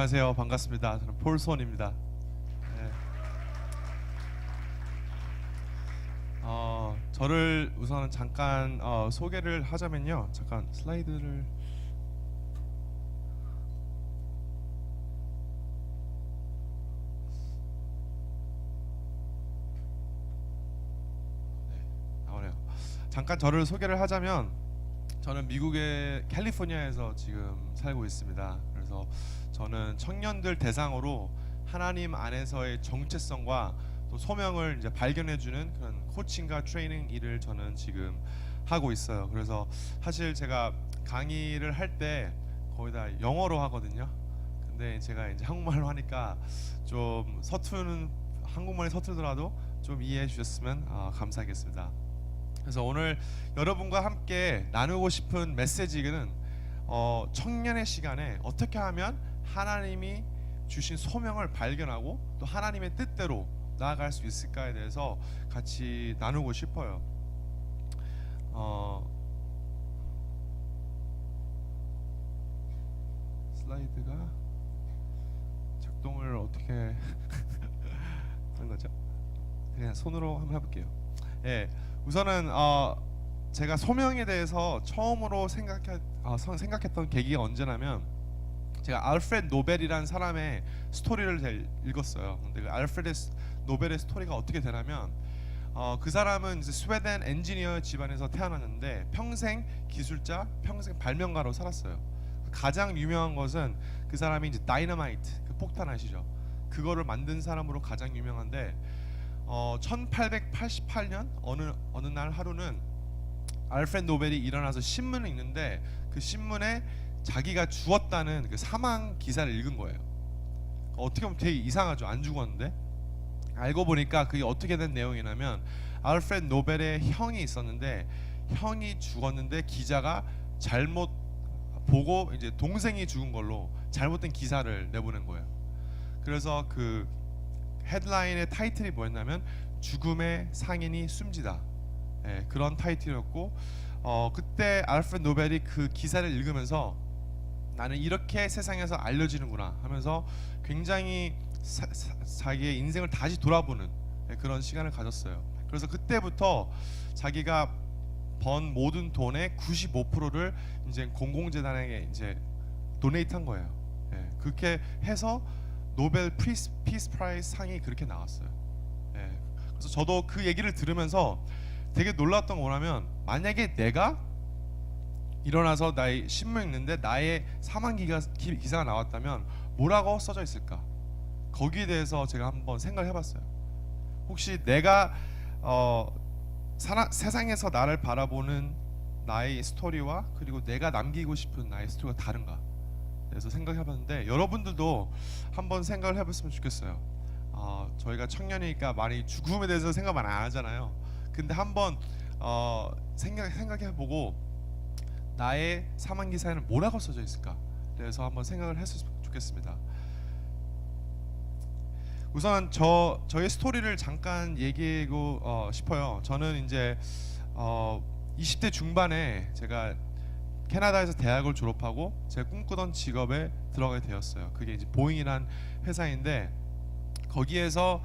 안녕하세요. 반갑습니다. 저는 폴손입니다. 네. 저를 우선 잠깐 소개를 하자면요. 잠깐 슬라이드를 나오네요. 잠깐 저를 소개를 하자면 저는 미국의 캘리포니아에서 지금 살고 있습니다. 그래서 저는 청년들 대상으로 하나님 안에서의 정체성과 또 소명을 이제 발견해주는 그런 코칭과 트레이닝 일을 저는 지금 하고 있어요. 그래서 사실 제가 강의를 할 때 거의 다 영어로 하거든요. 근데 제가 이제 한국말로 하니까 좀 서투는 한국말이 서툴더라도 좀 이해해 주셨으면 감사하겠습니다. 그래서 오늘 여러분과 함께 나누고 싶은 메시지는 청년의 시간에 어떻게 하면 하나님이 주신 소명을 발견하고 또 하나님의 뜻대로 나아갈 수 있을까에 대해서 같이 나누고 싶어요. 슬라이드가 작동을 어떻게 하는 거죠? 그냥 손으로 한번 해볼게요. 예, 우선은 제가 소명에 대해서 처음으로 생각했던 계기가 언제냐면 제가 알프레드 노벨이라는 사람의 스토리를 제가 읽었어요. 근데 그 알프레드 노벨의 스토리가 어떻게 되냐면 그 사람은 이제 스웨덴 엔지니어 집안에서 태어났는데 평생 기술자, 평생 발명가로 살았어요. 가장 유명한 것은 그 사람이 이제 다이너마이트, 그 폭탄 아시죠? 그거를 만든 사람으로 가장 유명한데 1888년 어느 날 하루는 알프레드 노벨이 일어나서 신문을 읽는데 그 신문에 자기가 죽었다는 그 사망 기사를 읽은 거예요. 어떻게 보면 되게 이상하죠. 안 죽었는데 알고 보니까 그게 어떻게 된 내용이냐면 알프레드 노벨의 형이 있었는데 형이 죽었는데 기자가 잘못 보고 이제 동생이 죽은 걸로 잘못된 기사를 내보낸 거예요. 그래서 그 헤드라인의 타이틀이 뭐였냐면 죽음의 상인이 숨지다. 예, 그런 타이틀이었고 그때 알프레드 노벨이 그 기사를 읽으면서 나는 이렇게 세상에서 알려지는구나 하면서 굉장히 자기의 인생을 다시 돌아보는 그런 시간을 가졌어요. 그래서 그때부터 자기가 번 모든 돈의 95%를 이제 공공재단에게 이제 도네이트한 거예요. 예, 그렇게 해서 노벨 피스 프라이즈 상이 그렇게 나왔어요. 예, 그래서 저도 그 얘기를 들으면서 되게 놀랐던 거 뭐냐면 만약에 내가 일어나서 나의 신문 읽는데 나의 사망 기사가 나왔다면 뭐라고 써져 있을까? 거기에 대해서 제가 한번 생각을 해봤어요. 혹시 내가 세상에서 나를 바라보는 나의 스토리와 그리고 내가 남기고 싶은 나의 스토리가 다른가? 그래서 생각해봤는데 여러분들도 한번 생각을 해봤으면 좋겠어요. 저희가 청년이니까 많이 죽음에 대해서 생각 많이 안 하잖아요. 근데 한번 생각해보고 나의 사망 기사에는 뭐라고 써져 있을까? 그래서 한번 생각을 했으면 좋겠습니다. 우선 저의 스토리를 잠깐 얘기하고 싶어요. 저는 이제 20대 중반에 제가 캐나다에서 대학을 졸업하고 제가 꿈꾸던 직업에 들어가게 되었어요. 그게 이제 보잉이란 회사인데 거기에서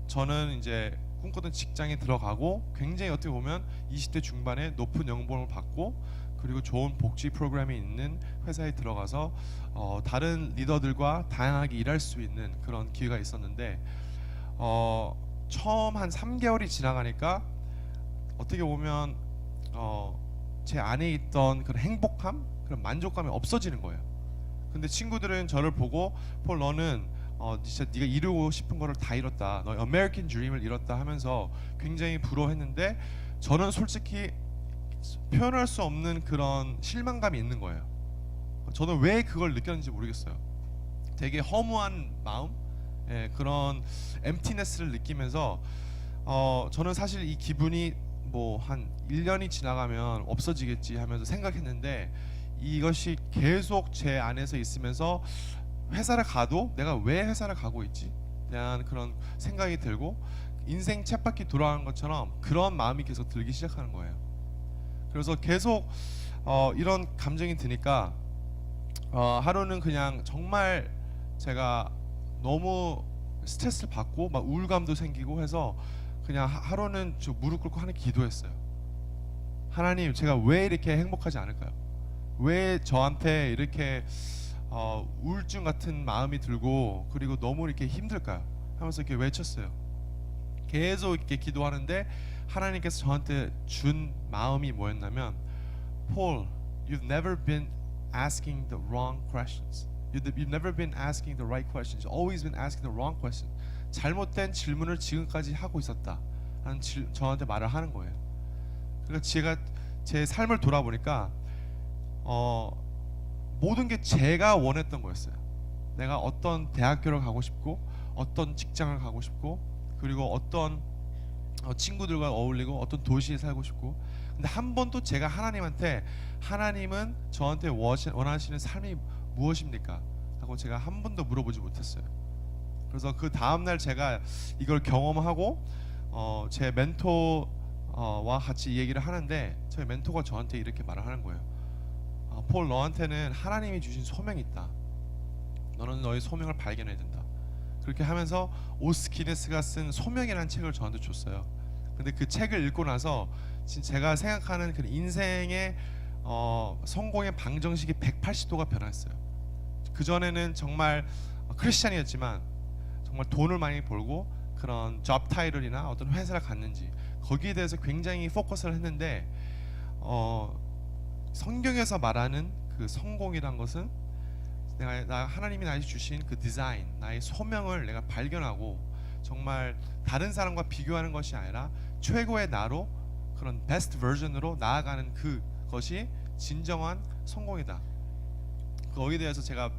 저는 이제 꿈꾸던 직장에 들어가고 굉장히 어떻게 보면 20대 중반에 높은 연봉을 받고 그리고 좋은 복지 프로그램이 있는 회사에 들어가서 다른 리더들과 다양하게 일할 수 있는 그런 기회가 있었는데 처음 한 3개월이 지나가니까 어떻게 보면 제 안에 있던 그런 행복함, 그런 만족감이 없어지는 거예요. 근데 친구들은 저를 보고 폴 너는 진짜 네가 이루고 싶은 거를 다 이뤘다. 너 아메리칸 드림을 이뤘다 하면서 굉장히 부러워했는데 저는 솔직히 표현할 수 없는 그런 실망감이 있는 거예요. 저는 왜 그걸 느꼈는지 모르겠어요. 되게 허무한 마음, 그런 엠티네스를 느끼면서 저는 사실 이 기분이 뭐 한 1년이 지나가면 없어지겠지 하면서 생각했는데 이것이 계속 제 안에서 있으면서 회사를 가도 내가 왜 회사를 가고 있지? 대한 그런 생각이 들고 인생 쳇바퀴 돌아가는 것처럼 그런 마음이 계속 들기 시작하는 거예요. 그래서 계속 이런 감정이 드니까 하루는 그냥 정말 제가 너무 스트레스를 받고 막 우울감도 생기고 해서 그냥 하루는 저 무릎 꿇고 하나님 기도했어요. 하나님, 제가 왜 이렇게 행복하지 않을까요? 왜 저한테 이렇게 우울증 같은 마음이 들고 그리고 너무 이렇게 힘들까요? 하면서 이렇게 외쳤어요. 계속 이렇게 기도하는데 하나님께서 저한테 준 마음이 뭐였냐면, Paul, you've never been asking the wrong questions. You've never been asking the right questions. You've always been asking the wrong question. 잘못된 질문을 지금까지 하고 있었다. 라는 저한테 말을 하는 거예요. 그러니까 제가 제 삶을 돌아보니까 모든 게 제가 원했던 거였어요. 내가 어떤 대학교를 가고 싶고, 어떤 직장을 가고 싶고, 그리고 어떤 친구들과 어울리고, 어떤 도시에 살고 싶고. 근데 한 번도 제가 하나님한테, 하나님은 저한테 원하시는 삶이 무엇입니까? 라고 제가 한 번도 물어보지 못했어요. 그래서 그 다음날 제가 이걸 경험하고 제 멘토와 같이 얘기를 하는데, 저희 멘토가 저한테 이렇게 말을 하는 거예요. 폴, 너한테는 하나님이 주신 소명이 있다. 너는 너의 소명을 발견해야 된다. 그렇게 하면서 오스 기네스가 쓴 소명이라는 책을 저한테 줬어요. 근데 그 책을 읽고 나서 제가 생각하는 그 인생의 성공의 방정식이 180도가 변했어요. 그 전에는 정말 크리스찬이었지만 정말 돈을 많이 벌고 그런 잡 타이틀이나 어떤 회사를 갔는지 거기에 대해서 굉장히 포커스를 했는데, 성경에서 말하는 그 성공이란 것은 하나님이 나에게 주신 그 디자인, 나의 소명을 내가 발견하고 정말 다른 사람과 비교하는 것이 아니라 최고의 나로, 그런 베스트 버전으로 나아가는 그것이 진정한 성공이다. 거기에 대해서 제가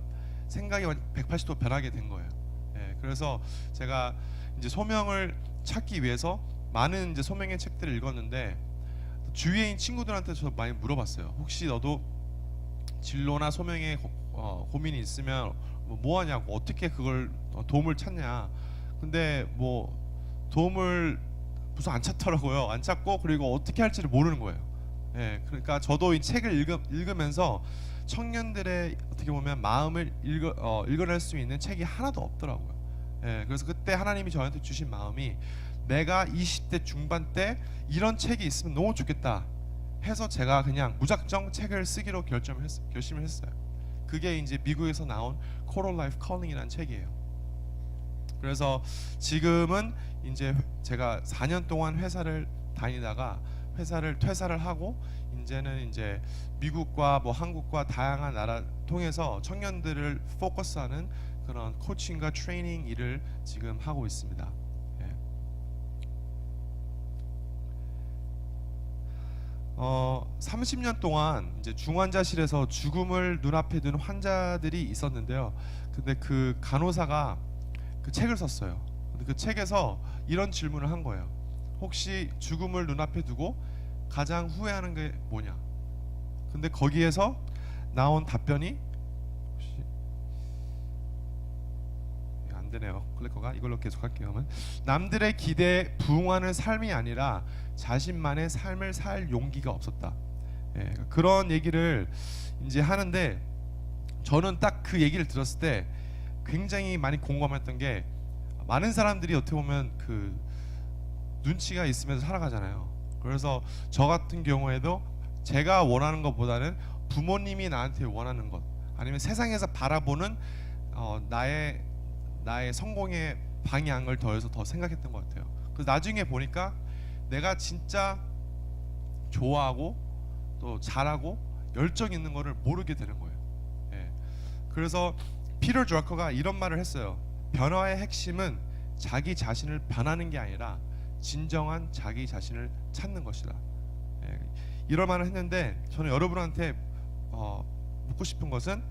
생각이 180도 변하게 된 거예요. 예, 그래서 제가 이제 소명을 찾기 위해서 많은 이제 소명의 책들을 읽었는데, 주위에 있는 친구들한테 저 많이 물어봤어요. 혹시 너도 진로나 소명에 고민이 있으면 뭐 하냐고, 어떻게 그걸 도움을 찾냐. 근데 뭐 도움을 무슨 안 찾더라고요. 안 찾고, 그리고 어떻게 할지를 모르는 거예요. 예, 그러니까 저도 이 책을 읽으면서 청년들의 어떻게 보면 마음을 읽어낼 수 있는 책이 하나도 없더라고요. 예, 그래서 그때 하나님이 저한테 주신 마음이, 내가 20대 중반 때 이런 책이 있으면 너무 좋겠다 해서 제가 그냥 무작정 책을 쓰기로 결심을 했어요. 그게 이제 미국에서 나온 Coral Life Calling이라는 책이에요. 그래서 지금은 이제 제가 4년 동안 회사를 다니다가 회사를 퇴사를 하고, 이제는 이제 미국과 뭐 한국과 다양한 나라 통해서 청년들을 포커스하는 그런 코칭과 트레이닝 일을 지금 하고 있습니다. 예. 30년 동안 이제 중환자실에서 죽음을 눈앞에 둔 환자들이 있었는데요. 근데 그 간호사가 그 책을 썼어요. 근데 그 책에서 이런 질문을 한 거예요. 혹시 죽음을 눈앞에 두고 가장 후회하는 게 뭐냐? 근데 거기에서 나온 답변이, 혹시 안 되네요. 클래커가 이걸로 계속 할게요. 그러면 남들의 기대에 부응하는 삶이 아니라 자신만의 삶을 살 용기가 없었다. 예, 그런 얘기를 이제 하는데, 저는 딱 그 얘기를 들었을 때 굉장히 많이 공감했던 게, 많은 사람들이 어떻게 보면 그 눈치가 있으면서 살아가잖아요. 그래서 저 같은 경우에도 제가 원하는 것보다는 부모님이 나한테 원하는 것, 아니면 세상에서 바라보는 나의 성공의 방향을 더 생각했던 것 같아요. 그래서 나중에 보니까 내가 진짜 좋아하고 또 잘하고 열정 있는 거를 모르게 되는 거예요. 예. 그래서 피터 드러커가 이런 말을 했어요. 변화의 핵심은 자기 자신을 변하는 게 아니라 진정한 자기 자신을 찾는 것이다. 예. 이런 말을 했는데, 저는 여러분한테 묻고 싶은 것은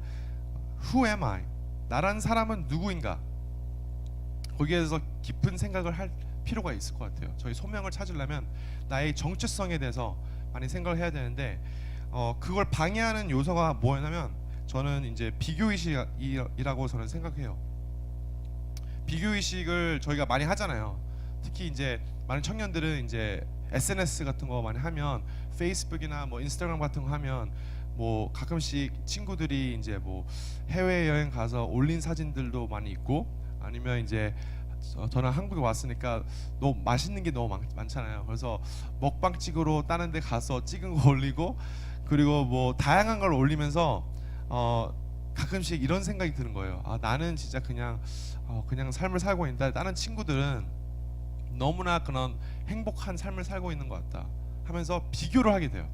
Who am I? 나란 사람은 누구인가? 거기에 대해서 깊은 생각을 할 필요가 있을 것 같아요. 저희 소명을 찾으려면 나의 정체성에 대해서 많이 생각을 해야 되는데, 그걸 방해하는 요소가 뭐냐면, 저는 이제 비교의식이라고 저는 생각해요. 비교의식을 저희가 많이 하잖아요. 특히 이제 많은 청년들은 이제 SNS 같은 거 많이 하면, 페이스북이나 뭐 인스타그램 같은 거 하면 뭐 가끔씩 친구들이 이제 뭐 해외 여행 가서 올린 사진들도 많이 있고, 아니면 이제 저는 한국에 왔으니까 너무 맛있는 게 너무 많잖아요. 그래서 먹방 찍으러 다른 데 가서 찍은 거 올리고, 그리고 뭐 다양한 걸 올리면서 가끔씩 이런 생각이 드는 거예요. 아, 나는 진짜 그냥 삶을 살고 있는데 다른 친구들은 너무나 그런 행복한 삶을 살고 있는 것 같다 하면서 비교를 하게 돼요.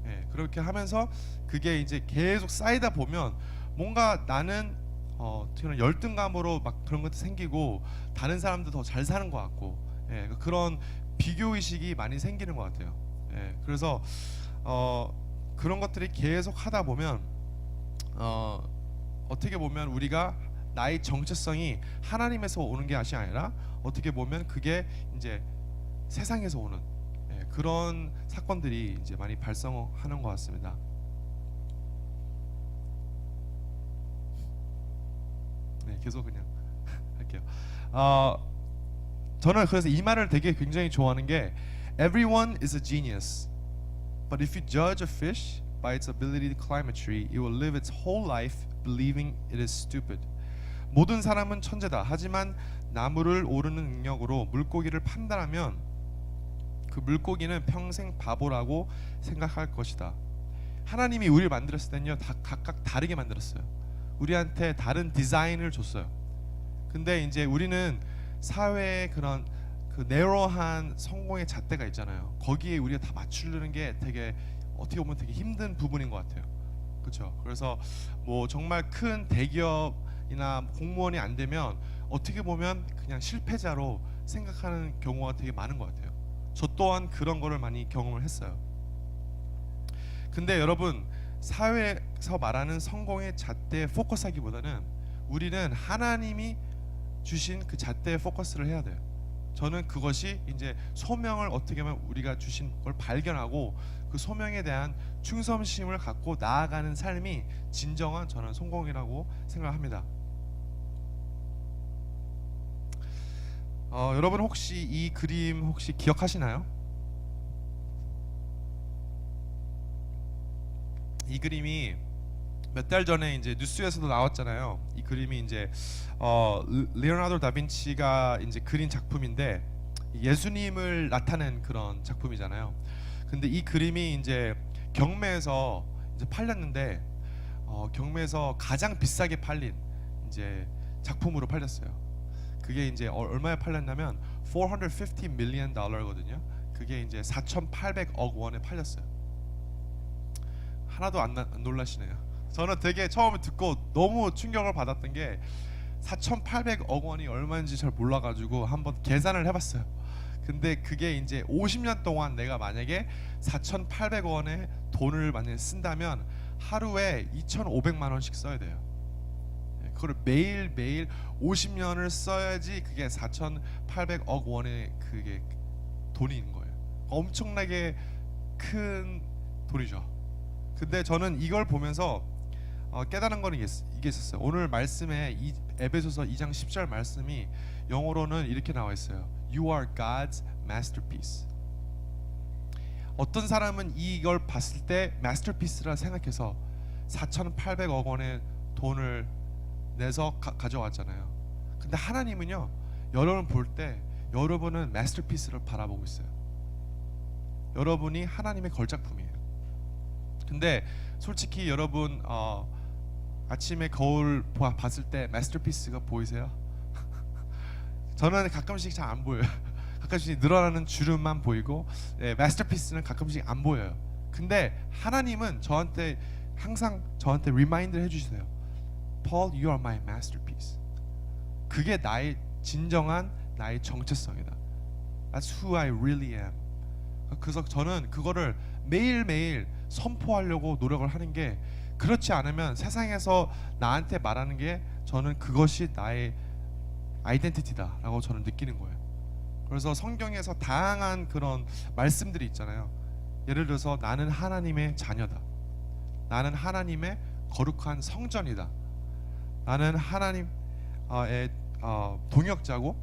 예, 그렇게 하면서 그게 이제 계속 쌓이다 보면 뭔가 나는 그런 열등감으로 막 그런 것도 생기고, 다른 사람도 더 잘 사는 것 같고, 예, 그런 비교 의식이 많이 생기는 것 같아요. 예, 그래서 그런 것들이 계속 하다 보면 어떻게 보면 우리가 나의 정체성이 하나님에서 오는 게 아니라 어떻게 보면 그게 이제 세상에서 오는, 예, 그런 사건들이 이제 많이 발생하는 것 같습니다. 네, 계속 그냥 할게요. 저는 그래서 이 말을 되게 굉장히 좋아하는 게, Everyone is a genius, but if you judge a fish by its ability to climb a tree, it will live its whole life believing it is stupid. 모든 사람은 천재다. 하지만 나무를 오르는 능력으로 물고기를 판단하면 그 물고기는 평생 바보라고 생각할 것이다. 하나님이 우리를 만들었을 때는요, 다 각각 다르게 만들었어요. 우리한테 다른 디자인을 줬어요. 근데 이제 우리는 사회의 그런 그 네로한 성공의 잣대가 있잖아요. 거기에 우리가 다 맞추려는 게 되게 어떻게 보면 되게 힘든 부분인 것 같아요. 그렇죠? 그래서 뭐 정말 큰 대기업이나 공무원이 안 되면 어떻게 보면 그냥 실패자로 생각하는 경우가 되게 많은 것 같아요. 저 또한 그런 거를 많이 경험을 했어요. 근데 여러분, 사회에서 말하는 성공의 잣대에 포커스하기보다는 우리는 하나님이 주신 그 잣대에 포커스를 해야 돼요. 저는 그것이 이제 소명을 어떻게 하면 우리가 주신 걸 발견하고 그 소명에 대한 충성심을 갖고 나아가는 삶이 진정한 저는 성공이라고 생각합니다. 여러분 혹시 이 그림 혹시 기억하시나요? 이 그림이 몇 달 전에 이제 뉴스에서도 나왔잖아요. 이 그림이 이제 리오나르도 다빈치가 이제 그린 작품인데, 예수님을 나타낸 그런 작품이잖아요. 근데 이 그림이 이제 경매에서 이제 팔렸는데, 경매에서 가장 비싸게 팔린 이제 작품으로 팔렸어요. 그게 이제 얼마에 팔렸냐면 450 million 달러거든요. 그게 이제 4,800억 원에 팔렸어요. 하나도 안 놀라시네요. 저는 되게 처음에 듣고 너무 충격을 받았던 게 4,800억 원이 얼마인지 잘 몰라가지고 한번 계산을 해봤어요. 근데 그게 이제 50년 동안 내가 만약에 4,800원의 돈을 만약에 쓴다면 하루에 2,500만 원씩 써야 돼요. 그걸 매일 50년을 써야지 그게 4,800억 원의 그게 돈이 있는 거예요. 엄청나게 큰 돈이죠. 근데 저는 이걸 보면서 깨달은 거는 이게 있었어요. 오늘 말씀에 이 에베소서 2장 10절 말씀이 영어로는 이렇게 나와 있어요. You are God's masterpiece. 어떤 사람은 이걸 봤을 때 masterpiece라 생각해서 4,800억 원의 돈을 내서 가져왔잖아요. 근데 하나님은요, 여러분 볼 때 여러분은 masterpiece를 바라보고 있어요. 여러분이 하나님의 걸작품이에요. 근데 솔직히 여러분 아침에 거울 봤을 때 마스터피스가 보이세요? 저는 가끔씩 잘 안 보여요. 가끔씩 늘어나는 주름만 보이고, 마스터피스는 가끔씩 안 보여요. 근데 하나님은 저한테 항상 저한테 리마인드를 해주세요. Paul, you are my masterpiece. 그게 나의 진정한 나의 정체성이다. That's who I really am. 그래서 저는 그거를 매일매일 선포하려고 노력을 하는 게, 그렇지 않으면 세상에서 나한테 말하는 게 저는 그것이 나의 아이덴티티다라고 저는 느끼는 거예요. 그래서 성경에서 다양한 그런 말씀들이 있잖아요. 예를 들어서 나는 하나님의 자녀다. 나는 하나님의 거룩한 성전이다. 나는 하나님의 동역자고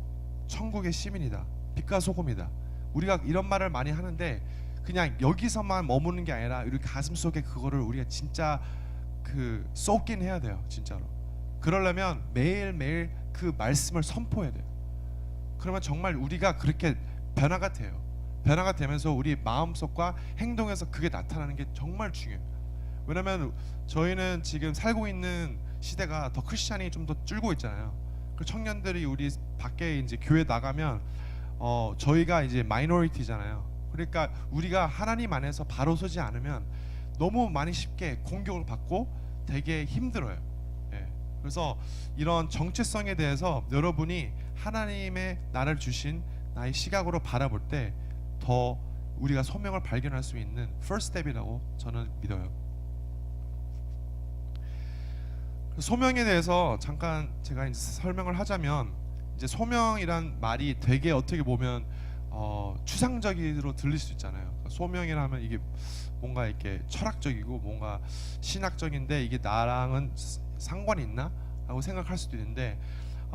천국의 시민이다. 빛과 소금이다. 우리가 이런 말을 많이 하는데 그냥 여기서만 머무는 게 아니라 우리 가슴 속에 그거를 우리가 진짜 쏟긴 해야 돼요. 진짜로. 그러려면 매일매일 그 말씀을 선포해야 돼요. 그러면 정말 우리가 그렇게 변화가 돼요. 변화가 되면서 우리 마음속과 행동에서 그게 나타나는 게 정말 중요해요. 왜냐면 저희는 지금 살고 있는 시대가 더 크리스찬이 좀 더 줄고 있잖아요. 그 청년들이 우리 밖에 이제 교회 나가면 저희가 이제 마이너리티잖아요. 그러니까 우리가 하나님 안에서 바로 서지 않으면 너무 많이 쉽게 공격을 받고 되게 힘들어요. 예. 그래서 이런 정체성에 대해서 여러분이 하나님의 나를 주신 나의 시각으로 바라볼 때 더 우리가 소명을 발견할 수 있는 first step이라고 저는 믿어요. 소명에 대해서 잠깐 제가 이제 설명을 하자면, 이제 소명이란 말이 되게 어떻게 보면 추상적으로 들릴 수 있잖아요. 소명이라면 이게 뭔가 이렇게 철학적이고 뭔가 신학적인데 이게 나랑은 상관이 있나? 라고 생각할 수도 있는데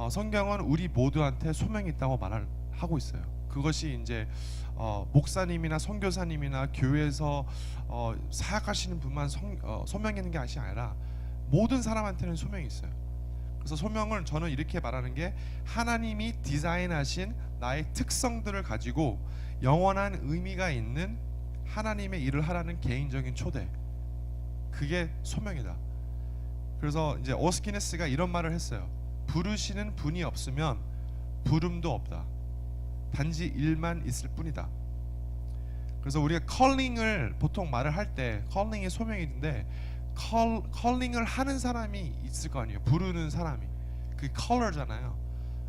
성경은 우리 모두한테 소명이 있다고 말을 하고 있어요. 그것이 이제 목사님이나 선교사님이나 교회에서 사역하시는 분만 소명이 있는 게 아니라 모든 사람한테는 소명이 있어요. 그래서 소명을 저는 이렇게 말하는 게 하나님이 디자인하신 나의 특성들을 가지고 영원한 의미가 있는 하나님의 일을 하라는 개인적인 초대, 그게 소명이다. 그래서 이제 오스키네스가 이런 말을 했어요. 부르시는 분이 없으면 부름도 없다. 단지 일만 있을 뿐이다. 그래서 우리가 컬링을 보통 말을 할 때 컬링이 소명인데 컬링을 하는 사람이 있을 거 아니에요. 부르는 사람이. 그게 컬러잖아요.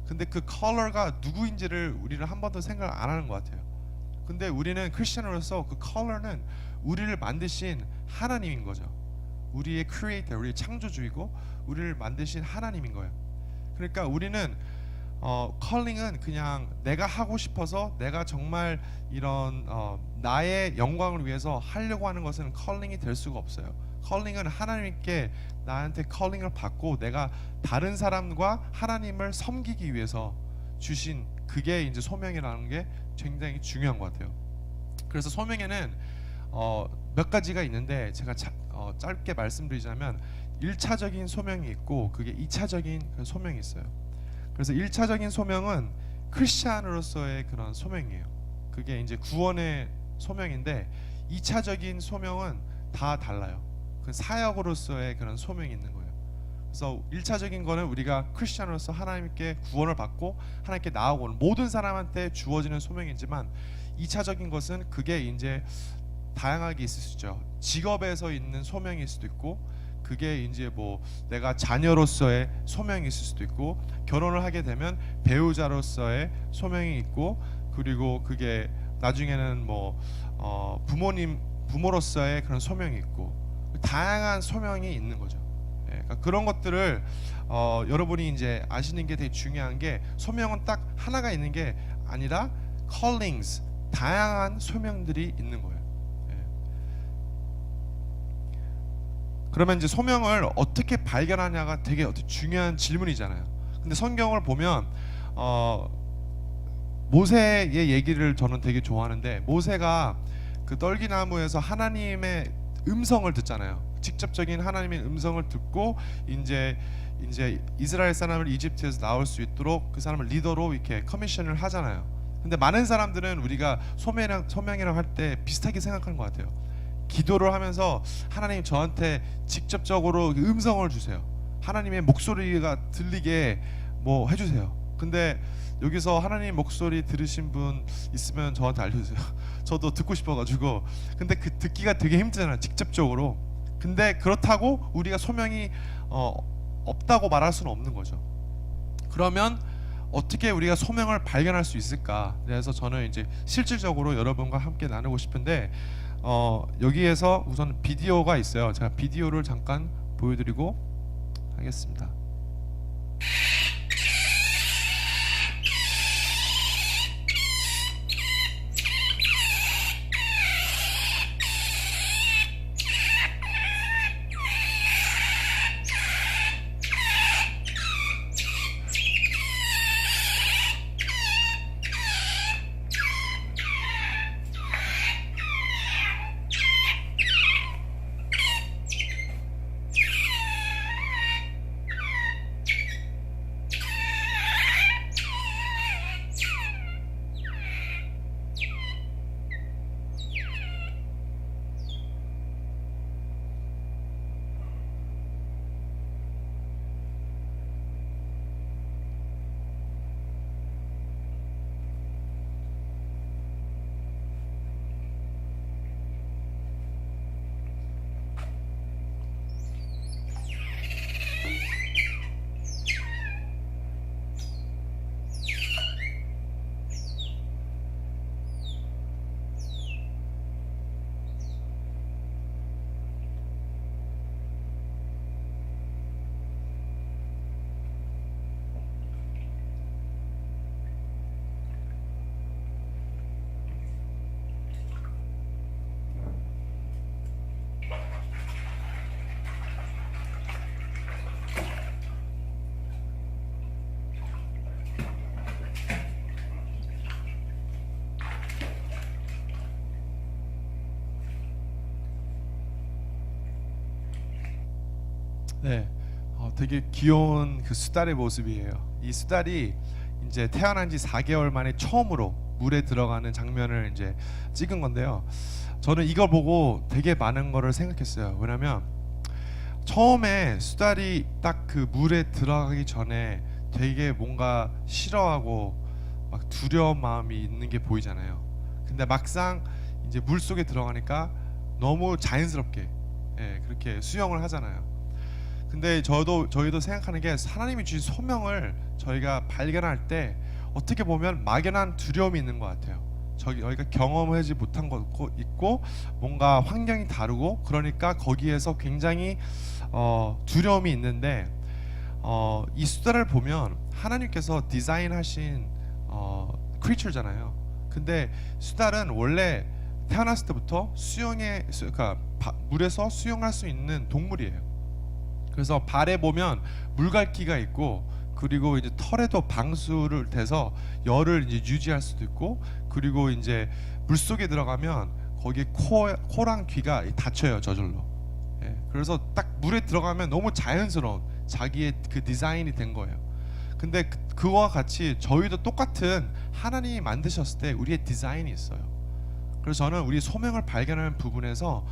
근데 그 컬러가 누구인지를 우리는 한 번도 생각 안 하는 것 같아요. 근데 우리는 크리스천으로서 그 컬러는 우리를 만드신 하나님인 거죠. 우리의 크리에이터, 우리의 창조주이고 우리를 만드신 하나님인 거예요. 그러니까 우리는 컬링은 그냥 내가 하고 싶어서 내가 정말 이런 나의 영광을 위해서 하려고 하는 것은 컬링이 될 수가 없어요. 컬링은 하나님께 나한테 컬링을 받고 내가 다른 사람과 하나님을 섬기기 위해서 주신, 그게 이제 소명이라는 게 굉장히 중요한 것 같아요. 그래서 소명에는 몇 가지가 있는데 제가 짧게 말씀드리자면 1차적인 소명이 있고 그게 2차적인 소명이 있어요. 그래서 1차적인 소명은 크리스찬으로서의 그런 소명이에요. 그게 이제 구원의 소명인데 2차적인 소명은 다 달라요. 그 사역으로서의 그런 소명이 있는 거예요. 그래서 1차적인 거는 우리가 크리스찬으로서 하나님께 구원을 받고 하나님께 나아오는 모든 사람한테 주어지는 소명이지만 2차적인 것은 그게 이제 다양하게 있을 수 있죠. 직업에서 있는 소명일 수도 있고 그게 이제 뭐 내가 자녀로서의 소명이 있을 수도 있고 결혼을 하게 되면 배우자로서의 소명이 있고 그리고 그게 나중에는 뭐 부모로서의 그런 소명이 있고 다양한 소명이 있는 거죠. 예, 그러니까 그런 것들을 여러분이 이제 아시는 게 되게 중요한 게 소명은 딱 하나가 있는 게 아니라 callings, 다양한 소명들이 있는 거예요. 그러면 이제 소명을 어떻게 발견하냐가 되게 중요한 질문이잖아요. 근데 성경을 보면 모세의 얘기를 저는 되게 좋아하는데 모세가 그 떨기나무에서 하나님의 음성을 듣잖아요. 직접적인 하나님의 음성을 듣고 이제 이스라엘 사람을 이집트에서 나올 수 있도록 그 사람을 리더로 이렇게 커미션을 하잖아요. 근데 많은 사람들은 우리가 소명이라고 할 때 비슷하게 생각하는 것 같아요. 기도를 하면서 하나님 저한테 직접적으로 음성을 주세요. 하나님의 목소리가 들리게 뭐 해주세요. 근데 여기서 하나님 목소리 들으신 분 있으면 저한테 알려주세요. 저도 듣고 싶어가지고. 근데 그 듣기가 되게 힘들잖아요. 직접적으로. 근데 그렇다고 우리가 소명이 없다고 말할 수는 없는 거죠. 그러면 어떻게 우리가 소명을 발견할 수 있을까? 그래서 저는 이제 실질적으로 여러분과 함께 나누고 싶은데 여기에서 우선 비디오가 있어요. 제가 비디오를 잠깐 보여드리고 하겠습니다. 네, 되게 귀여운 그 수달의 모습이에요. 이 수달이 이제 태어난 지 4개월 만에 처음으로 물에 들어가는 장면을 이제 찍은 건데요. 저는 이걸 보고 되게 많은 거를 생각했어요. 왜냐면 처음에 수달이 딱 그 물에 들어가기 전에 되게 뭔가 싫어하고 막 두려운 마음이 있는 게 보이잖아요. 근데 막상 이제 물 속에 들어가니까 너무 자연스럽게 그렇게 수영을 하잖아요. 근데 저희도 생각하는 게 하나님이 주신 소명을 저희가 발견할 때 어떻게 보면 막연한 두려움이 있는 것 같아요. 저희가 경험하지 못한 것도 있고 뭔가 환경이 다르고 그러니까 거기에서 굉장히 두려움이 있는데 이 수다를 보면 하나님께서 디자인하신 크리처잖아요. 근데 수달은 원래 태어났을 때부터 그러니까 물에서 수영할 수 있는 동물이에요. 그래서 발에 보면 물갈기가 있고 그리고 이제 털에도 방수를 대서 열을 이제 유지할 수도 있고 그리고 이제 물 속에 들어가면 거기에 코랑 귀가 닫혀요, 저절로. 그래서 딱 물에 들어가면 너무 자연스러운 자기의 그 디자인이 된 거예요. 근데 그와 같이 저희도 똑같은 하나님이 만드셨을 때 우리의 디자인이 있어요. 그래서 저는 우리 소명을 발견하는 부분에서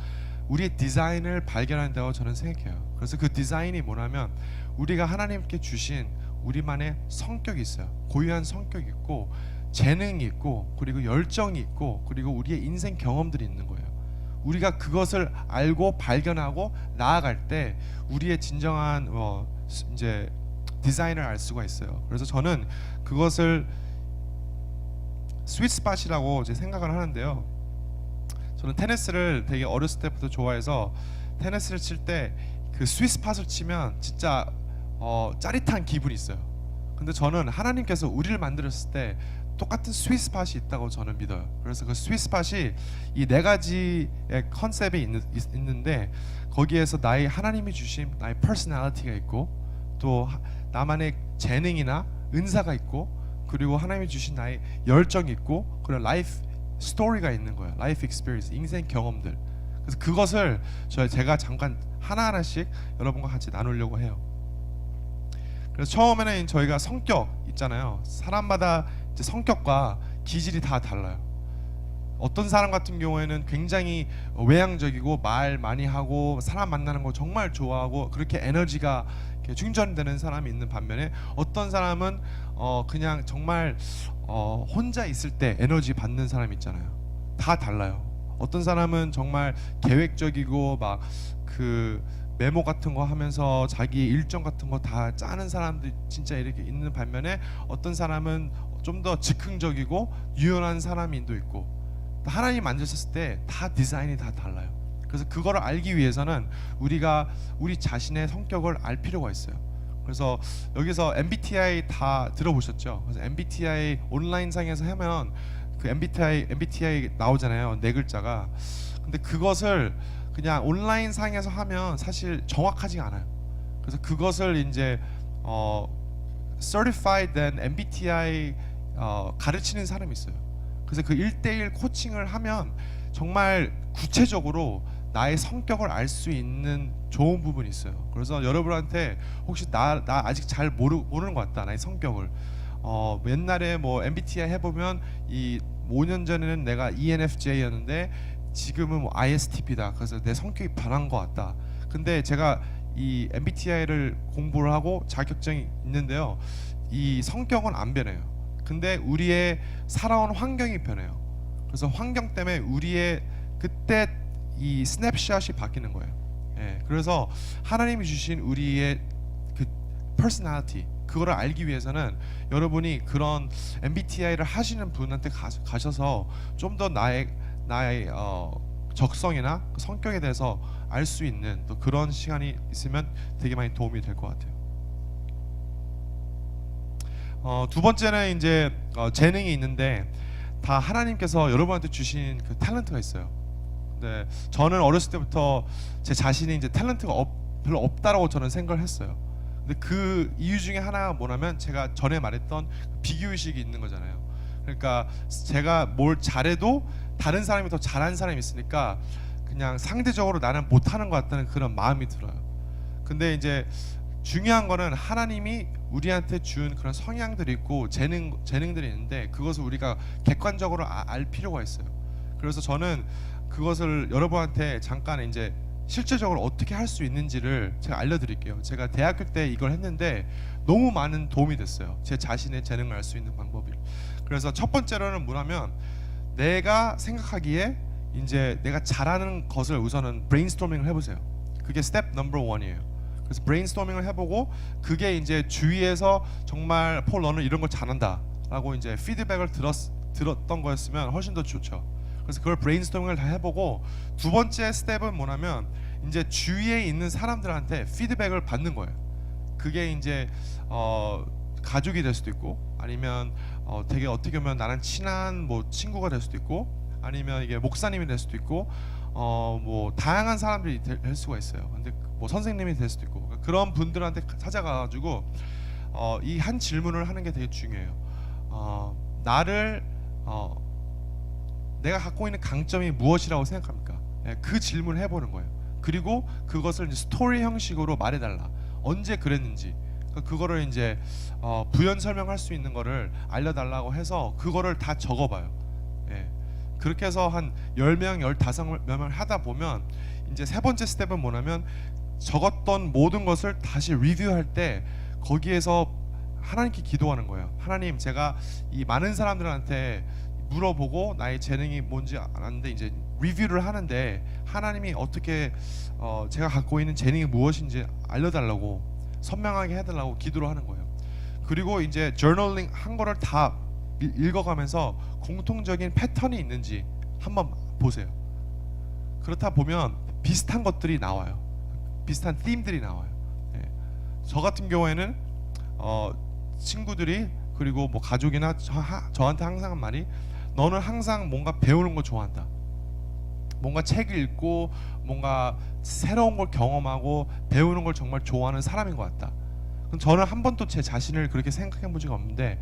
우리의 디자인을 발견한다고 저는 생각해요. 그래서 그 디자인이 뭐냐면 우리가 하나님께 주신 우리만의 성격이 있어요. 고유한 성격이 있고 재능이 있고 그리고 열정이 있고 그리고 우리의 인생 경험들이 있는 거예요. 우리가 그것을 알고 발견하고 나아갈 때 우리의 진정한 이제 디자인을 알 수가 있어요. 그래서 저는 그것을 스윗 스팟이라고 이제 생각을 하는데요. 저는 테니스를 되게 어렸을 때부터 좋아해서 테니스를 칠 때 그 스윗 스팟을 치면 진짜 짜릿한 기분이 있어요. 근데 저는 하나님께서 우리를 만들었을 때 똑같은 스윗 스팟이 있다고 저는 믿어요. 그래서 그 스윗 스팟이 이 네 가지의 컨셉이 있는데 거기에서 나의 하나님이 주신 나의 퍼스널리티가 있고 또 나만의 재능이나 은사가 있고 그리고 하나님이 주신 나의 열정이 있고 그리고 라이프 스토리가 있는 거예요. 라이프 익스피리언스, 인생 경험들. 그래서 그것을 제가 잠깐 하나하나씩 여러분과 같이 나누려고 해요. 그래서 처음에는 저희가 성격 있잖아요. 사람마다 이제 성격과 기질이 다 달라요. 어떤 사람 같은 경우에는 굉장히 외향적이고 말 많이 하고 사람 만나는 거 정말 좋아하고 그렇게 에너지가 이렇게 충전되는 사람이 있는 반면에 어떤 사람은 그냥 정말 혼자 있을 때 에너지 받는 사람이 있잖아요. 다 달라요. 어떤 사람은 정말 계획적이고 막 그 메모 같은 거 하면서 자기 일정 같은 거 다 짜는 사람도 진짜 이렇게 있는 반면에 어떤 사람은 좀 더 즉흥적이고 유연한 사람이 또 있고 하나님 만드셨을 때 다 디자인이 다 달라요. 그래서 그거를 알기 위해서는 우리가 우리 자신의 성격을 알 필요가 있어요. 그래서 여기서 MBTI 다 들어보셨죠? 그래서 MBTI 온라인상에서 하면 그 MBTI 나오잖아요. 네 글자가. 근데 그것을 그냥 온라인상에서 하면 사실 정확하지가 않아요. 그래서 그것을 이제 Certified then MBTI 가르치는 사람이 있어요. 그래서 그 1대1 코칭을 하면 정말 구체적으로 나의 성격을 알 수 있는 좋은 부분이 있어요. 그래서 여러분한테 혹시 나 아직 잘 모르는 것 같다, 나의 성격을. 옛날에 뭐 MBTI 해보면 이 5년 전에는 내가 ENFJ였는데 지금은 뭐 ISTP다. 그래서 내 성격이 변한 것 같다. 근데 제가 이 MBTI를 공부를 하고 자격증이 있는데요. 이 성격은 안 변해요. 근데 우리의 살아온 환경이 변해요. 그래서 환경 때문에 우리의 그때 이 스냅샷이 바뀌는 거예요. 그래서 하나님이 주신 우리의 그 퍼스널리티 그거를 알기 위해서는 여러분이 그런 MBTI를 하시는 분한테 가셔서 좀 더 나의 적성이나 성격에 대해서 알 수 있는 또 그런 시간이 있으면 되게 많이 도움이 될 것 같아요. 두 번째는 이제 재능이 있는데 다 하나님께서 여러분한테 주신 그 탤런트가 있어요. 근데 저는 어렸을 때부터 제 자신이 이제 탤런트가 별로 없다라고 저는 생각을 했어요. 근데 그 이유 중에 하나가 뭐냐면 제가 전에 말했던 비교의식이 있는 거잖아요. 그러니까 제가 뭘 잘해도 다른 사람이 더 잘하는 사람이 있으니까 그냥 상대적으로 나는 못하는 것 같다는 그런 마음이 들어요. 근데 이제 중요한 거는 하나님이 우리한테 준 그런 성향들이 있고 재능들이 있는데 그것을 우리가 객관적으로 알 필요가 있어요. 그래서 저는 그것을 여러분한테 잠깐 이제 실제적으로 어떻게 할 수 있는지를 제가 알려드릴게요. 제가 대학교 때 이걸 했는데 너무 많은 도움이 됐어요. 제 자신의 재능을 알 수 있는 방법이. 그래서 첫 번째로는 뭐냐면 내가 생각하기에 이제 내가 잘하는 것을 우선은 브레인스토밍을 해보세요. 그게 스텝 넘버 1이에요. 그래서 브레인스토밍을 해보고 그게 이제 주위에서 정말 폴 너는 이런 걸 잘한다 라고 이제 피드백을 들었던 거였으면 훨씬 더 좋죠. 그래서 그걸 브레인스토밍을 다 해보고 두 번째 스텝은 뭐냐면 이제 주위에 있는 사람들한테 피드백을 받는 거예요. 그게 이제 가족이 될 수도 있고 아니면 되게 어떻게 보면 나랑 친한 뭐 친구가 될 수도 있고 아니면 이게 목사님이 될 수도 있고 뭐 다양한 사람들이 될 수가 있어요. 근데 뭐 선생님이 될 수도 있고 그런 분들한테 찾아가가지고 이 한 질문을 하는 게 되게 중요해요. 나를 내가 갖고 있는 강점이 무엇이라고 생각합니까? 예, 그 질문을 해보는 거예요. 그리고 그것을 이제 스토리 형식으로 말해달라. 언제 그랬는지 그거를 이제 부연 설명할 수 있는 거를 알려달라고 해서 그거를 다 적어봐요. 예. 그렇게 해서 한 10명, 15명을 하다 보면 이제 세 번째 스텝은 뭐냐면 적었던 모든 것을 다시 리뷰할 때 거기에서 하나님께 기도하는 거예요. 하나님, 제가 이 많은 사람들한테 물어보고 나의 재능이 뭔지 아는데 이제 리뷰를 하는데 하나님이 어떻게 제가 갖고 있는 재능이 무엇인지 알려달라고 선명하게 해달라고 기도를 하는 거예요. 그리고 이제 저널링 한 거를 다 읽어가면서 공통적인 패턴이 있는지 한번 보세요. 그렇다 보면 비슷한 것들이 나와요. 비슷한 팀들이 나와요. 예. 저 같은 경우에는 친구들이 그리고 뭐 가족이나 저한테 항상 한 말이 너는 항상 뭔가 배우는 거 좋아한다. 뭔가 책을 읽고 뭔가 새로운 걸 경험하고 배우는 걸 정말 좋아하는 사람인 것 같다. 그럼 저는 한 번도 제 자신을 그렇게 생각해 본 적이 없는데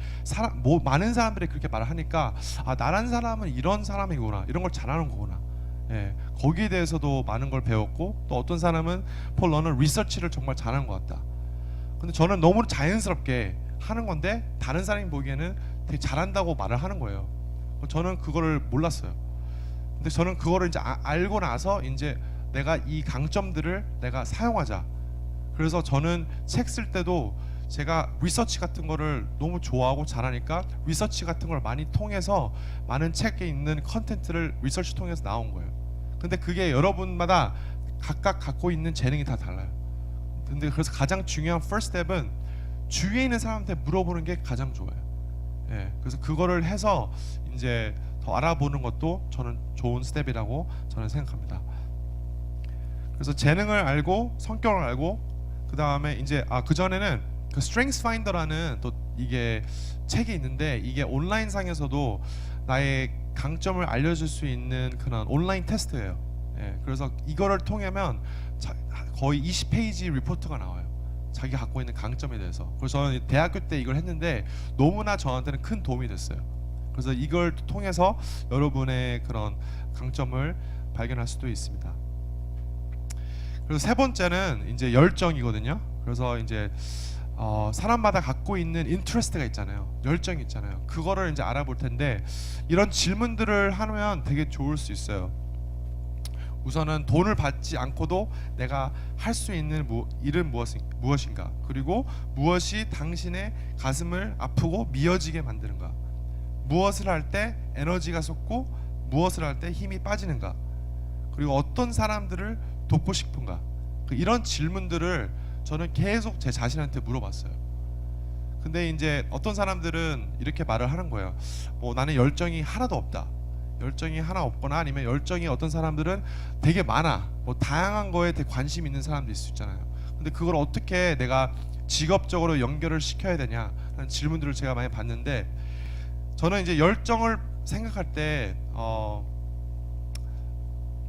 많은 사람들이 그렇게 말을 하니까 나란 사람은 이런 사람이구나, 이런 걸 잘하는 거구나. 예, 거기에 대해서도 많은 걸 배웠고 또 어떤 사람은 폴 너는 리서치를 정말 잘하는 것 같다. 근데 저는 너무 자연스럽게 하는 건데 다른 사람이 보기에는 되게 잘한다고 말을 하는 거예요. 저는 그거를 몰랐어요. 근데 저는 그거를 이제 알고 나서 이제 내가 이 강점들을 내가 사용하자. 그래서 저는 책 쓸 때도 제가 리서치 같은 거를 너무 좋아하고 잘하니까 리서치 같은 걸 많이 통해서 많은 책에 있는 컨텐츠를 리서치 통해서 나온 거예요. 근데 그게 여러분마다 각각 갖고 있는 재능이 다 달라요. 근데 그래서 가장 중요한 first step은 주위에 있는 사람한테 물어보는 게 가장 좋아요. 예, 그래서 그거를 해서 이제 더 알아보는 것도 저는 좋은 스텝이라고 저는 생각합니다. 그래서 재능을 알고 성격을 알고 그 다음에 이제 그 전에는 그 Strengths Finder라는 또 이게 책이 있는데 이게 온라인 상에서도 나의 강점을 알려줄 수 있는 그런 온라인 테스트예요. 예, 그래서 이거를 통하면 거의 20페이지 리포트가 나와요. 자기 갖고 있는 강점에 대해서. 그래서 저는 대학교 때 이걸 했는데 너무나 저한테는 큰 도움이 됐어요. 그래서 이걸 통해서 여러분의 그런 강점을 발견할 수도 있습니다. 그래서 세 번째는 이제 열정이거든요. 그래서 이제 사람마다 갖고 있는 인트레스트가 있잖아요. 열정이 있잖아요. 그거를 이제 알아볼 텐데 이런 질문들을 하면 되게 좋을 수 있어요. 우선은 돈을 받지 않고도 내가 할 수 있는 일은 무엇인가? 그리고 무엇이 당신의 가슴을 아프고 미어지게 만드는가? 무엇을 할 때 에너지가 솟고 무엇을 할 때 힘이 빠지는가? 그리고 어떤 사람들을 돕고 싶은가? 이런 질문들을 저는 계속 제 자신한테 물어봤어요. 근데 이제 어떤 사람들은 이렇게 말을 하는 거예요. 나는 열정이 하나도 없다. 열정이 하나 없거나 아니면 열정이 어떤 사람들은 되게 많아. 다양한 거에 되게 관심 있는 사람도 있을 수 있잖아요. 근데 그걸 어떻게 내가 직업적으로 연결을 시켜야 되냐 하는 질문들을 제가 많이 받는데 저는 이제 열정을 생각할 때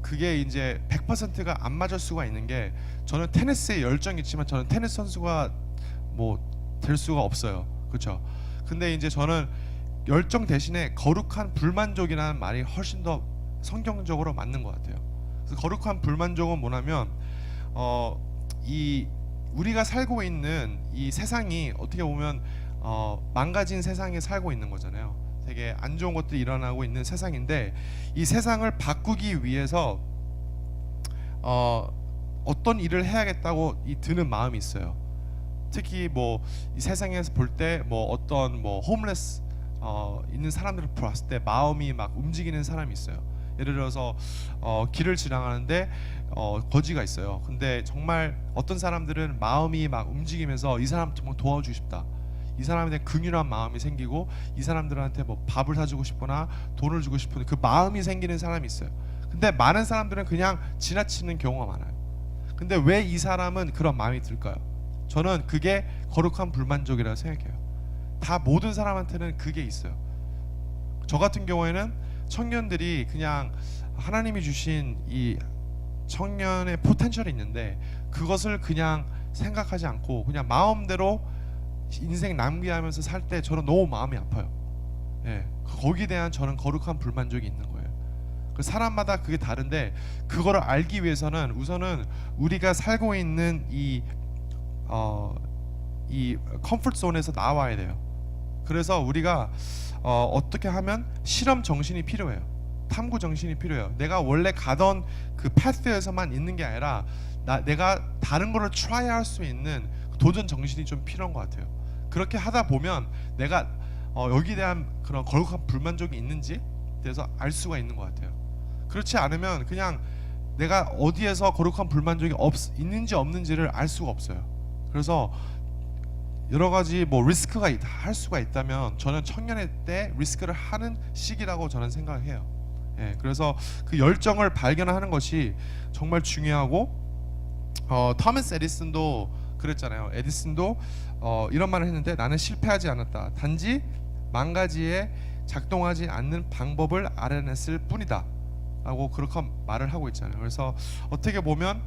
그게 이제 100%가 안 맞을 수가 있는 게 저는 테니스에 열정이 있지만 저는 테니스 선수가 될 수가 없어요. 그렇죠? 근데 이제 저는 열정 대신에 거룩한 불만족이라는 말이 훨씬 더 성경적으로 맞는 것 같아요. 그래서 거룩한 불만족은 뭐냐면 이 우리가 살고 있는 이 세상이 어떻게 보면 망가진 세상에 살고 있는 거잖아요. 되게 안 좋은 것들이 일어나고 있는 세상인데 이 세상을 바꾸기 위해서 어떤 일을 해야겠다고 드는 마음이 있어요. 특히 뭐 이 세상에서 볼 때 뭐 어떤 뭐 홈레스 있는 사람들을 봤을 때 마음이 막 움직이는 사람이 있어요. 예를 들어서 길을 지나가는데 거지가 있어요. 근데 정말 어떤 사람들은 마음이 막 움직이면서 이 사람 정말 도와주고 싶다. 이 사람에 대한 긍휼한 마음이 생기고 이 사람들한테 뭐 밥을 사주고 싶거나 돈을 주고 싶은 그 마음이 생기는 사람이 있어요. 근데 많은 사람들은 그냥 지나치는 경우가 많아요. 근데 왜 이 사람은 그런 마음이 들까요? 저는 그게 거룩한 불만족이라고 생각해요. 다 모든 사람한테는 그게 있어요. 저 같은 경우에는 청년들이 그냥 하나님이 주신 이 청년의 포텐셜이 있는데 그것을 그냥 생각하지 않고 그냥 마음대로 인생 낭비하면서 살 때 저는 너무 마음이 아파요. 예, 거기에 대한 저는 거룩한 불만족이 있는 거예요. 그 사람마다 그게 다른데 그거를 알기 위해서는 우선은 우리가 살고 있는 이 컴포트 존에서 나와야 돼요. 그래서 우리가 어떻게 하면 실험 정신이 필요해요. 탐구 정신이 필요해요. 내가 원래 가던 그 패스에서만 있는 게 아니라 내가 다른 거를 트라이 할 수 있는 도전 정신이 좀 필요한 것 같아요. 그렇게 하다 보면 내가 여기에 대한 그런 거룩한 불만족이 있는지 대해서 알 수가 있는 것 같아요. 그렇지 않으면 그냥 내가 어디에서 거룩한 불만족이 있는지 없는지를 알 수가 없어요. 그래서 여러 가지 뭐 리스크가 할 수가 있다면 저는 청년의 때 리스크를 하는 시기라고 저는 생각해요. 예, 그래서 그 열정을 발견하는 것이 정말 중요하고 토마스 에디슨도 그랬잖아요. 에디슨도 이런 말을 했는데 나는 실패하지 않았다. 단지 만 가지의 작동하지 않는 방법을 알아냈을 뿐이다 라고 그렇게 말을 하고 있잖아요. 그래서 어떻게 보면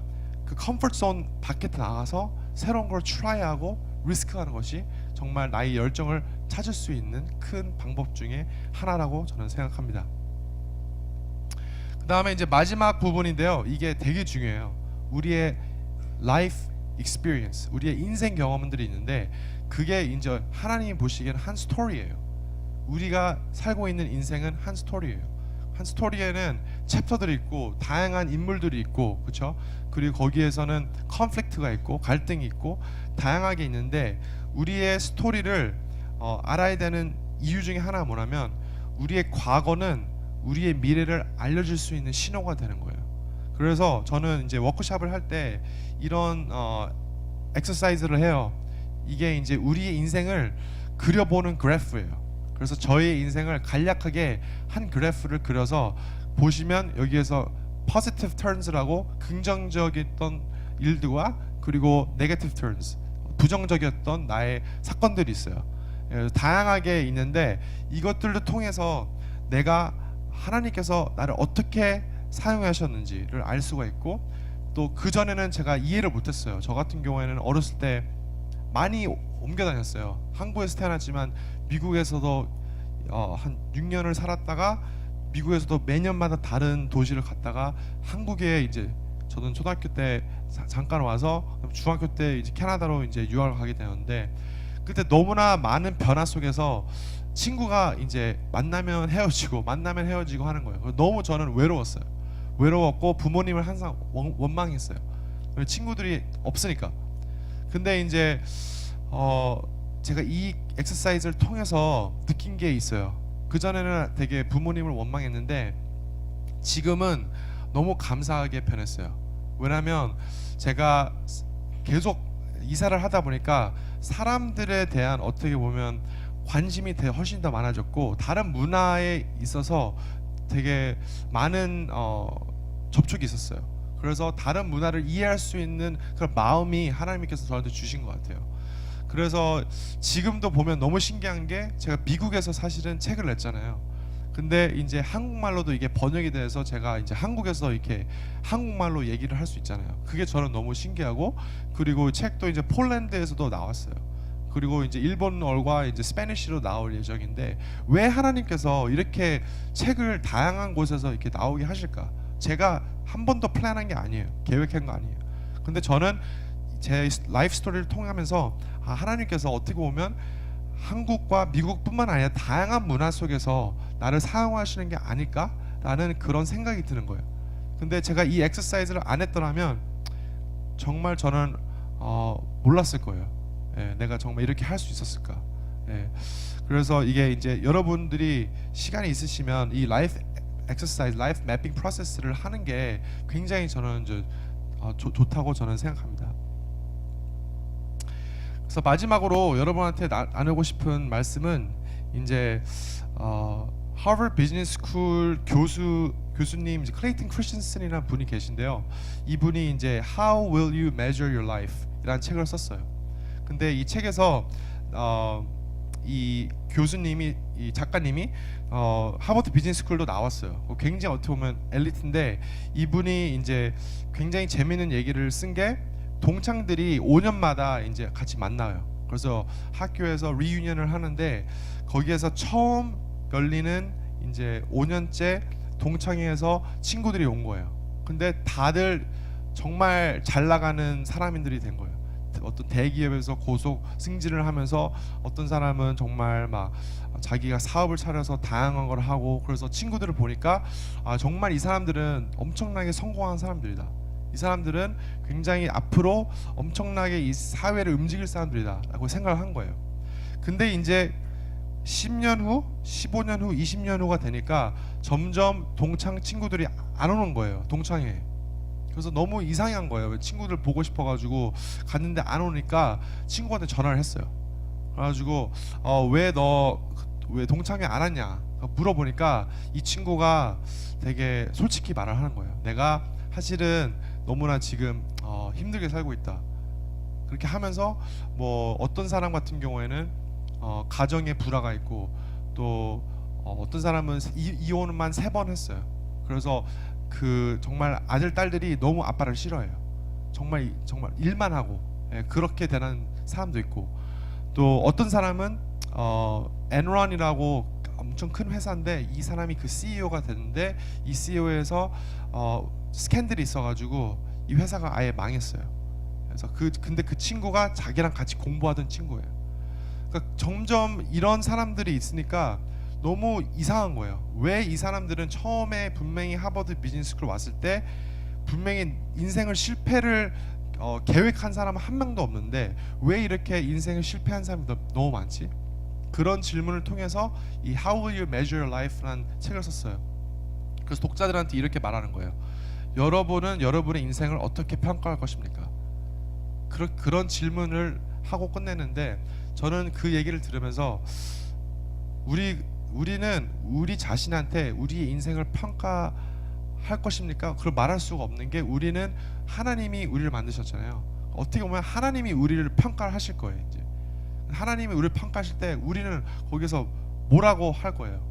그 컴포트 존 밖에 나가서 새로운 걸 트라이하고 리스크하는 것이 정말 나의 열정을 찾을 수 있는 큰 방법 중에 하나라고 저는 생각합니다. 그 다음에 이제 마지막 부분인데요. 이게 되게 중요해요. 우리의 life experience, 우리의 인생 경험들이 있는데 그게 이제 하나님이 보시기에는 한 스토리예요. 우리가 살고 있는 인생은 한 스토리예요. 한 스토리에는 챕터들이 있고 다양한 인물들이 있고 그렇죠? 그리고 거기에서는 컨플릭트가 있고 갈등이 있고 다양하게 있는데 우리의 스토리를 알아야 되는 이유 중에 하나가 뭐냐면 우리의 과거는 우리의 미래를 알려줄 수 있는 신호가 되는 거예요. 그래서 저는 이제 워크숍을 할 때 이런 엑서사이즈를 해요. 이게 이제 우리의 인생을 그려보는 그래프예요. 그래서 저의 인생을 간략하게 한 그래프를 그려서 보시면 여기에서 positive turns라고 긍정적이었던 일들과 그리고 negative turns 부정적이었던 나의 사건들이 있어요. 다양하게 있는데 이것들을 통해서 내가 하나님께서 나를 어떻게 사용하셨는지를 알 수가 있고 또 그전에는 제가 이해를 못했어요. 저 같은 경우에는 어렸을 때 많이 옮겨 다녔어요. 한국에서 태어났지만 미국에서도 한 6년을 살았다가 미국에서도 매년마다 다른 도시를 갔다가 한국에 이제 저는 초등학교 때 잠깐 와서 중학교 때 이제 캐나다로 이제 유학을 가게 되었는데 그때 너무나 많은 변화 속에서 친구가 이제 만나면 헤어지고 하는 거예요. 너무 저는 외로웠어요. 외로웠고 부모님을 항상 원망했어요. 친구들이 없으니까. 근데 이제 제가 이 엑서사이즈를 통해서 느낀 게 있어요. 그전에는 되게 부모님을 원망했는데 지금은 너무 감사하게 변했어요. 왜냐면 제가 계속 이사를 하다 보니까 사람들에 대한 어떻게 보면 관심이 되게 훨씬 더 많아졌고 다른 문화에 있어서 되게 많은 접촉이 있었어요. 그래서 다른 문화를 이해할 수 있는 그런 마음이 하나님께서 저한테 주신 것 같아요. 그래서 지금도 보면 너무 신기한 게 제가 미국에서 사실은 책을 냈잖아요. 근데 이제 한국말로도 이게 번역이 돼서 제가 이제 한국에서 이렇게 한국말로 얘기를 할 수 있잖아요. 그게 저는 너무 신기하고 그리고 책도 이제 폴란드에서도 나왔어요. 그리고 이제 일본어과 이제 스페니쉬로 나올 예정인데 왜 하나님께서 이렇게 책을 다양한 곳에서 이렇게 나오게 하실까? 제가 한 번도 플랜한 게 아니에요. 계획한 거 아니에요. 근데 저는 제 라이프 스토리를 통하면서 하나님께서 어떻게 보면 한국과 미국뿐만 아니라 다양한 문화 속에서 나를 사용하시는 게 아닐까라는 그런 생각이 드는 거예요. 근데 제가 이 엑서사이즈를 안 했더라면 정말 저는 몰랐을 거예요. 예, 내가 정말 이렇게 할 수 있었을까. 예, 그래서 이게 이제 여러분들이 시간이 있으시면 이 라이프 엑서사이즈, 라이프 매핑 프로세스를 하는 게 굉장히 저는 이제 좋다고 저는 생각합니다. 그래서 마지막으로 여러분한테 나누고 싶은 말씀은 이제 하버드 비즈니스 스쿨 교수님 이제 클레이튼 크리스천슨이라는 분이 계신데요. 이분이 이제 How Will You Measure Your Life? 이라는 책을 썼어요. 근데 이 책에서 이 교수님이, 이 작가님이 하버드 비즈니스 스쿨도 나왔어요. 굉장히 어떻게 보면 엘리트인데 이분이 이제 굉장히 재미있는 얘기를 쓴 게 동창들이 5년마다 이제 같이 만나요. 그래서 학교에서 리유니언을 하는데 거기에서 처음 열리는 이제 5년째 동창회에서 친구들이 온 거예요. 근데 다들 정말 잘 나가는 사람들이 된 거예요. 어떤 대기업에서 고속 승진을 하면서 어떤 사람은 정말 막 자기가 사업을 차려서 다양한 걸 하고, 그래서 친구들을 보니까 정말 이 사람들은 엄청나게 성공한 사람들이다. 이 사람들은 굉장히 앞으로 엄청나게 이 사회를 움직일 사람들이다 라고 생각을 한 거예요. 근데 이제 10년 후, 15년 후, 20년 후가 되니까 점점 동창 친구들이 안 오는 거예요. 동창회. 그래서 너무 이상한 거예요. 친구들 보고 싶어가지고 갔는데 안 오니까 친구한테 전화를 했어요. 그래가지고 왜 동창회 안 왔냐 물어보니까 이 친구가 되게 솔직히 말을 하는 거예요. 내가 사실은 너무나 지금 힘들게 살고 있다. 그렇게 하면서 뭐 어떤 사람 같은 경우에는 가정에 불화가 있고, 또 어떤 사람은 이혼만 3번 했어요. 그래서 그 정말 아들 딸들이 너무 아빠를 싫어해요. 정말 일만 하고 그렇게 되는 사람도 있고, 또 어떤 사람은 엔런이라고 엄청 큰 회사인데 이 사람이 그 CEO가 됐는데 이 CEO에서 스캔들이 있어가지고 이 회사가 아예 망했어요. 그래서 근데 그 친구가 자기랑 같이 공부하던 친구예요. 그러니까 점점 이런 사람들이 있으니까 너무 이상한 거예요. 왜 이 사람들은 처음에 분명히 하버드 비즈니스 스쿨 왔을 때 분명히 인생을 실패를 계획한 사람은 한 명도 없는데 왜 이렇게 인생을 실패한 사람이 너무 많지? 그런 질문을 통해서 이 How Will You Measure Your Life라는 책을 썼어요. 그래서 독자들한테 이렇게 말하는 거예요. 여러분은 여러분의 인생을 어떻게 평가할 것입니까? 그런 질문을 하고 끝내는데, 저는 그 얘기를 들으면서 우리는 우리 자신한테 우리의 인생을 평가할 것입니까? 그걸 말할 수가 없는 게, 우리는 하나님이 우리를 만드셨잖아요. 어떻게 보면 하나님이 우리를 평가를 하실 거예요. 이제 하나님이 우리를 평가하실 때 우리는 거기서 뭐라고 할 거예요.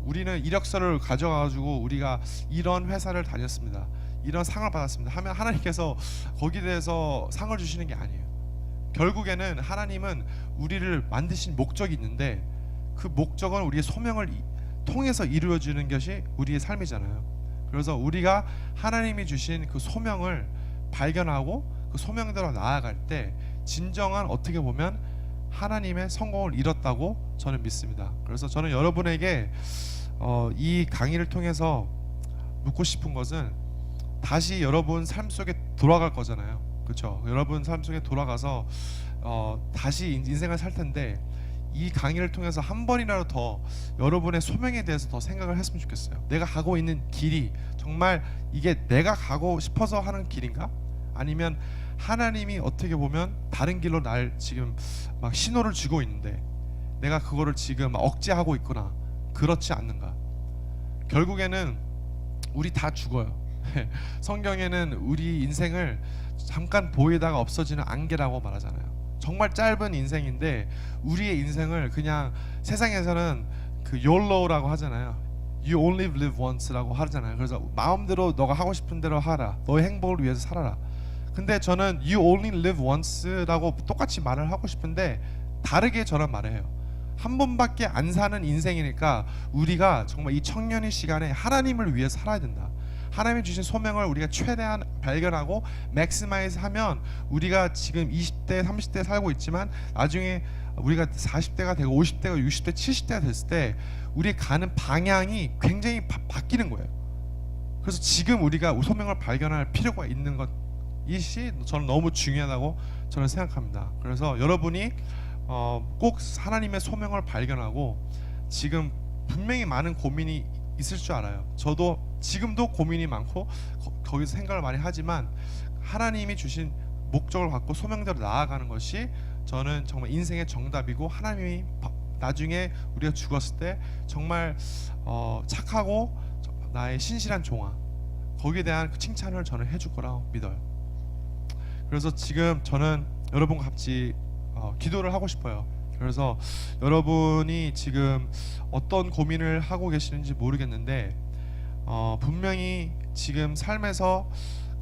우리는 이력서를 가져가지고 우리가 이런 회사를 다녔습니다, 이런 상을 받았습니다 하면 하나님께서 거기에 대해서 상을 주시는 게 아니에요. 결국에는 하나님은 우리를 만드신 목적이 있는데 그 목적은 우리의 소명을 통해서 이루어지는 것이 우리의 삶이잖아요. 그래서 우리가 하나님이 주신 그 소명을 발견하고 그 소명대로 나아갈 때 진정한 어떻게 보면 하나님의 성공을 이뤘다고 저는 믿습니다. 그래서 저는 여러분에게 이 강의를 통해서 묻고 싶은 것은, 다시 여러분 삶 속에 돌아갈 거잖아요. 그렇죠? 여러분 삶 속에 돌아가서 다시 인생을 살 텐데 이 강의를 통해서 한 번이라도 더 여러분의 소명에 대해서 더 생각을 했으면 좋겠어요. 내가 가고 있는 길이 정말 이게 내가 가고 싶어서 하는 길인가? 아니면 하나님이 어떻게 보면 다른 길로 날 지금 막 신호를 주고 있는데 내가 그거를 지금 억제하고 있거나 그렇지 않는가? 결국에는 우리 다 죽어요. 성경에는 우리 인생을 잠깐 보이다가 없어지는 안개라고 말하잖아요. 정말 짧은 인생인데 우리의 인생을 그냥 세상에서는 그 YOLO라고 하잖아요. You only live once라고 하잖아요. 그래서 마음대로 너가 하고 싶은 대로 하라. 너의 행복을 위해서 살아라. 근데 저는 You only live once라고 똑같이 말을 하고 싶은데 다르게 저는 말해요. 한 번밖에 안 사는 인생이니까 우리가 정말 이 청년의 시간에 하나님을 위해 살아야 된다. 하나님이 주신 소명을 우리가 최대한 발견하고 맥시마이즈 하면 우리가 지금 20대 30대 살고 있지만 나중에 우리가 40대가 되고 50대가 60대 70대가 됐을 때 우리 가는 방향이 굉장히 바뀌는 거예요. 그래서 지금 우리가 소명을 발견할 필요가 있는 것이 저는 너무 중요하다고 저는 생각합니다. 그래서 여러분이 꼭 하나님의 소명을 발견하고, 지금 분명히 많은 고민이 있을 줄 알아요. 저도 지금도 고민이 많고 거기서 생각을 많이 하지만 하나님이 주신 목적을 갖고 소명대로 나아가는 것이 저는 정말 인생의 정답이고, 하나님이 나중에 우리가 죽었을 때 정말 착하고 나의 신실한 종아, 거기에 대한 그 칭찬을 저는 해줄 거라고 믿어요. 그래서 지금 저는 여러분과 같이 기도를 하고 싶어요. 그래서 여러분이 지금 어떤 고민을 하고 계시는지 모르겠는데 분명히 지금 삶에서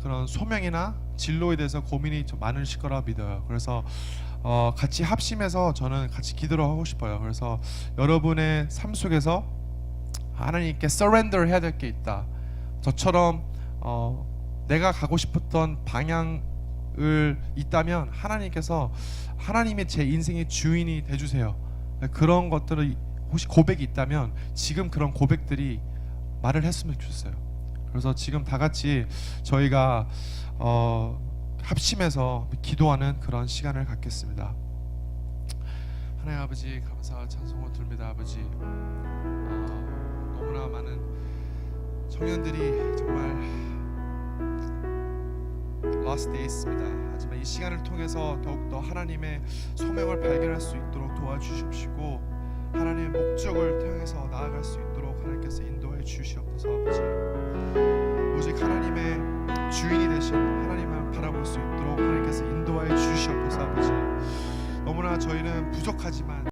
그런 소명이나 진로에 대해서 고민이 좀 많으실 거라고 믿어요. 그래서 같이 합심해서 저는 같이 기도를 하고 싶어요. 그래서 여러분의 삶 속에서 하나님께 서렌더를 해야 될 게 있다. 저처럼 내가 가고 싶었던 방향을 있다면 하나님께서 하나님의 제 인생의 주인이 돼주세요. 그런 것들을 혹시 고백이 있다면 지금 그런 고백들이 말을 했으면 좋겠어요. 그래서 지금 다 같이 저희가 합심해서 기도하는 그런 시간을 갖겠습니다. 하나님 아버지, 감사와 찬송을 드립니다. 아버지, 너무나 많은 청년들이 정말 lost days입니다. 하지만 이 시간을 통해서 더욱더 하나님의 소명을 발견할 수 있도록 도와주십시고, 하나님의 목적을 향해서 나아갈 수 있도록 하나님께서 인도해 주시옵소서. 아버지, 오직 하나님의 주인이 되신 하나님을 바라볼 수 있도록 하나님께서 인도해 주시옵소서. 아버지, 너무나 저희는 부족하지만